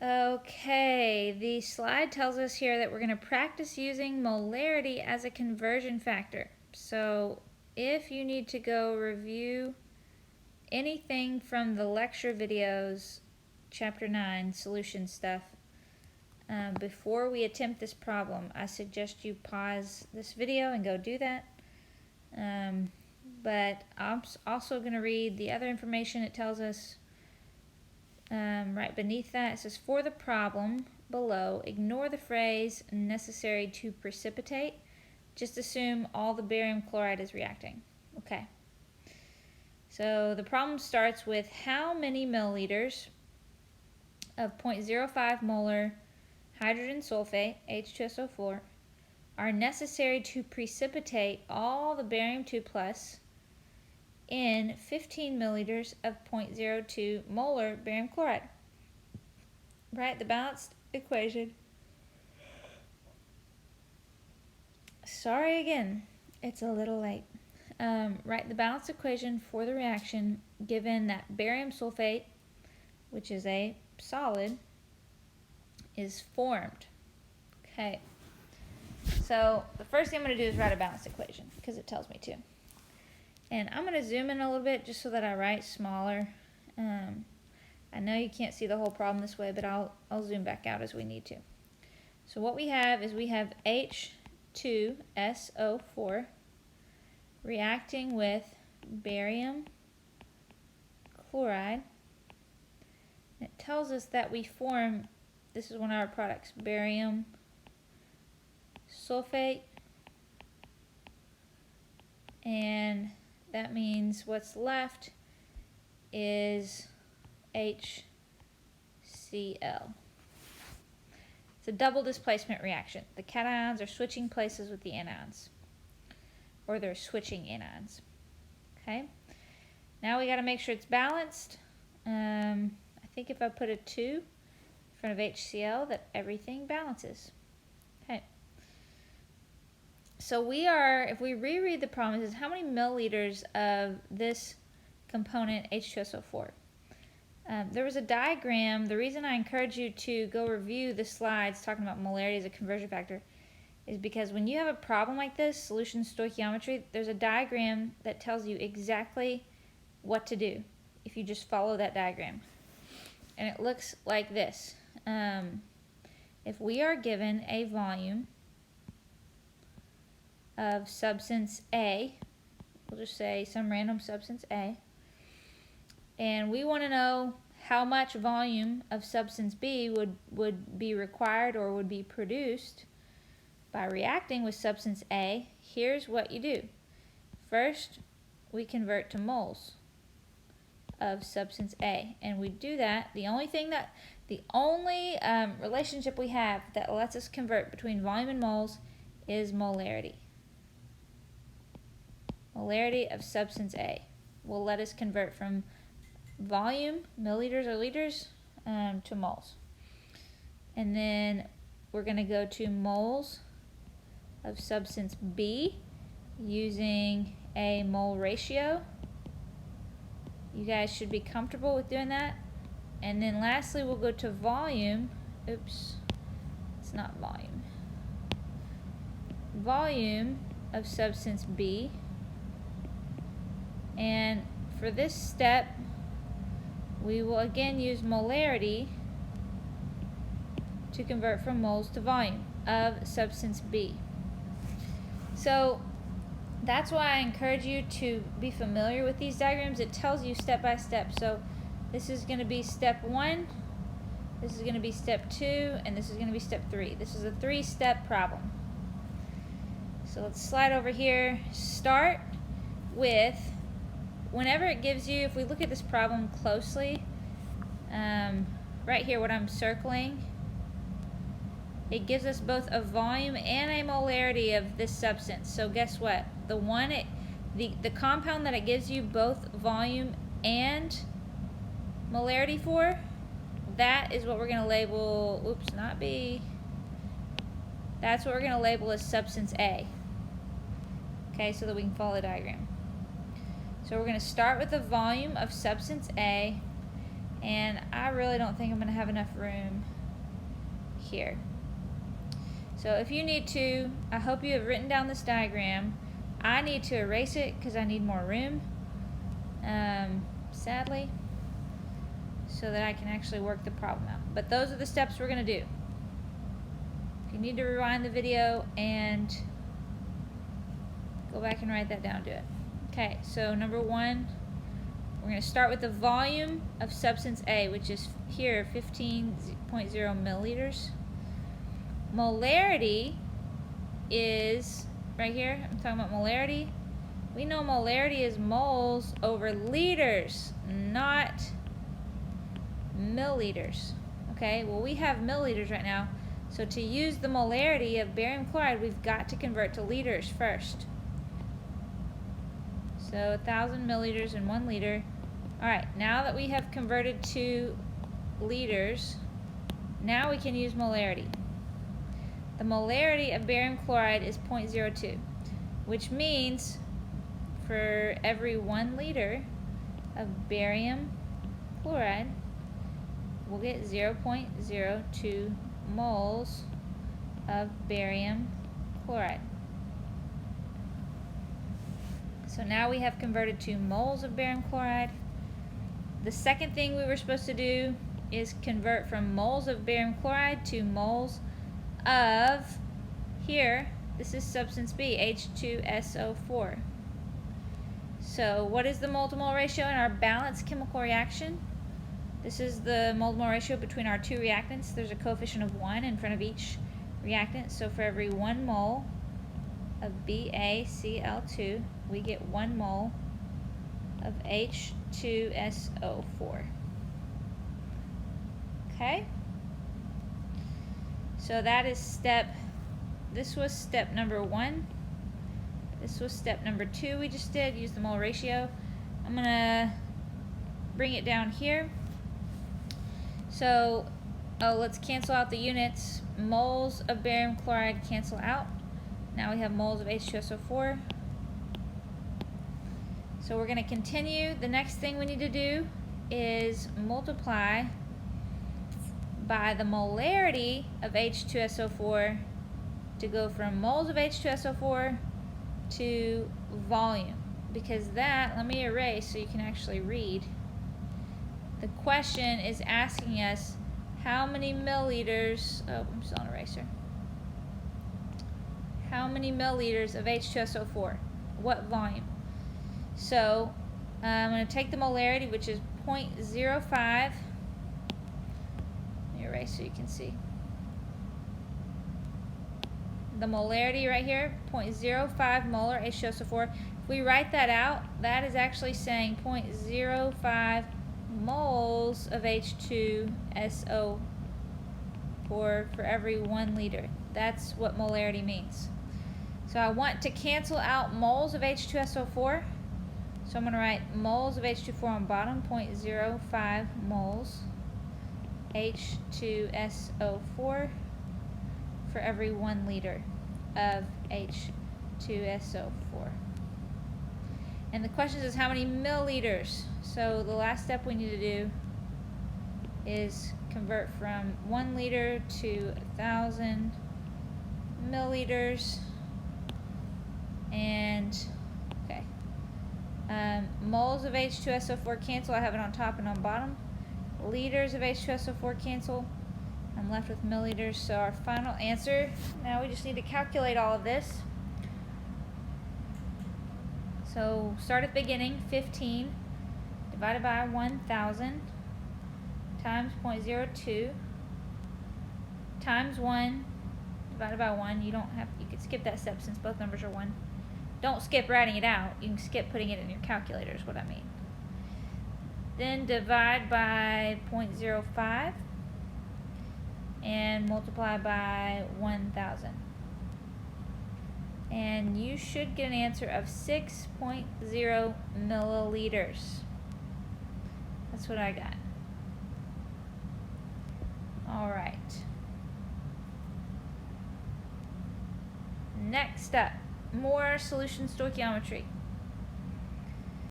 Okay, the slide tells us here that we're going to practice using molarity as a conversion factor. So if you need to go review anything from the lecture videos, chapter 9, solution stuff, before we attempt this problem, I suggest you pause this video and go do that. But I'm also going to read the other information it tells us. Right beneath that, it says, for the problem below, ignore the phrase necessary to precipitate. Just assume all the barium chloride is reacting. Okay. So the problem starts with how many milliliters of 0.05 molar hydrogen sulfate, H2SO4, are necessary to precipitate all the barium 2 plus in 15 milliliters of 0.02 molar barium chloride. Write the balanced equation. Sorry again, it's a little late. Write the balanced equation for the reaction given that barium sulfate, which is a solid, is formed. Okay, so the first thing I'm going to do is write a balanced equation because it tells me to. And I'm going to zoom in a little bit just so that I write smaller. I know you can't see the whole problem this way, but I'll zoom back out as we need to. So what we have is we have H2SO4 reacting with barium chloride. And it tells us that we form, this is one of our products, barium sulfate, and that means what's left is HCl. It's a double displacement reaction. The cations are switching places with the anions, or they're switching anions. Okay, now we got to make sure it's balanced. I think if I put a 2 in front of HCl, that everything balances. Okay. So if we reread the problem, it says how many milliliters of this component H2SO4? There was a diagram. The reason I encourage you to go review the slides talking about molarity as a conversion factor is because when you have a problem like this, solution stoichiometry, there's a diagram that tells you exactly what to do if you just follow that diagram. And it looks like this. If we are given a volume of substance A, we'll just say some random substance A, and we want to know how much volume of substance B would be required or would be produced by reacting with substance A. Here's what you do. First, we convert to moles of substance A, and we do that. The only relationship we have that lets us convert between volume and moles is molarity. Molarity of substance A will let us convert from volume, milliliters or liters, to moles. And then we're going to go to moles of substance B using a mole ratio. You guys should be comfortable with doing that. And then lastly, we'll go to volume. Oops, it's not volume. Volume of substance B. And for this step, we will again use molarity to convert from moles to volume of substance B. So that's why I encourage you to be familiar with these diagrams. It tells you step by step. So this is going to be step 1, this is going to be step 2, and this is going to be step 3. This is a 3-step problem. So let's slide over here. Start with, whenever it gives you, if we look at this problem closely, right here what I'm circling, it gives us both a volume and a molarity of this substance. So guess what? The compound that it gives you both volume and molarity for, that is what we're going to label, oops, not B. That's what we're going to label as substance A. Okay, so that we can follow the diagram. So we're going to start with the volume of substance A, and I really don't think I'm going to have enough room here. So if you need to, I hope you have written down this diagram. I need to erase it because I need more room, sadly, so that I can actually work the problem out. But those are the steps we're going to do. You need to rewind the video and go back and write that down, do it. Okay, so number one, we're going to start with the volume of substance A, which is here 15.0 milliliters. Molarity is right here. I'm talking about molarity. We know molarity is moles over liters, not milliliters. Okay, well, we have milliliters right now. So to use the molarity of barium chloride, we've got to convert to liters first. So 1,000 milliliters in 1 liter. All right, now that we have converted to liters, now we can use molarity. The molarity of barium chloride is 0.02, which means for every 1 liter of barium chloride, we'll get 0.02 moles of barium chloride. So now we have converted to moles of barium chloride. The second thing we were supposed to do is convert from moles of barium chloride to moles of, here, this is substance B, H2SO4. So what is the mole-to-mole ratio in our balanced chemical reaction? This is the mole-to-mole ratio between our two reactants. There's a coefficient of 1 in front of each reactant. So for every 1 mole of BaCl2, we get 1 mole of H2SO4. Okay? So that is this was step number 1. This was step number 2 we just did, use the mole ratio. I'm going to bring it down here. So, let's cancel out the units. Moles of barium chloride cancel out. Now we have moles of H2SO4. So we're going to continue. The next thing we need to do is multiply by the molarity of H2SO4 to go from moles of H2SO4 to volume. Because that, let me erase so you can actually read. The question is asking us how many milliliters, oh, I'm still on eraser. How many milliliters of H2SO4? What volume? So I'm going to take the molarity, which is 0.05. Let me erase so you can see. The molarity right here, 0.05 molar H2SO4. If we write that out, that is actually saying 0.05 moles of H2SO4 for every 1 liter. That's what molarity means. So I want to cancel out moles of H2SO4. So I'm going to write moles of H2O4 on bottom, 0.05 moles H2SO4 for every 1 liter of H2SO4. And the question is how many milliliters? So the last step we need to do is convert from 1 liter to 1,000 milliliters. And okay, moles of H2SO4 cancel. I have it on top and on bottom. Liters of H2SO4 cancel. I'm left with milliliters. So our final answer, now we just need to calculate all of this. So start at the beginning, 15 divided by 1,000 times 0.02 times 1 divided by 1. You could skip that step since both numbers are 1. Don't skip writing it out. You can skip putting it in your calculator is what I mean. Then divide by 0.05 and multiply by 1,000. And you should get an answer of 6.0 milliliters. That's what I got. All right. Next up, more solution stoichiometry.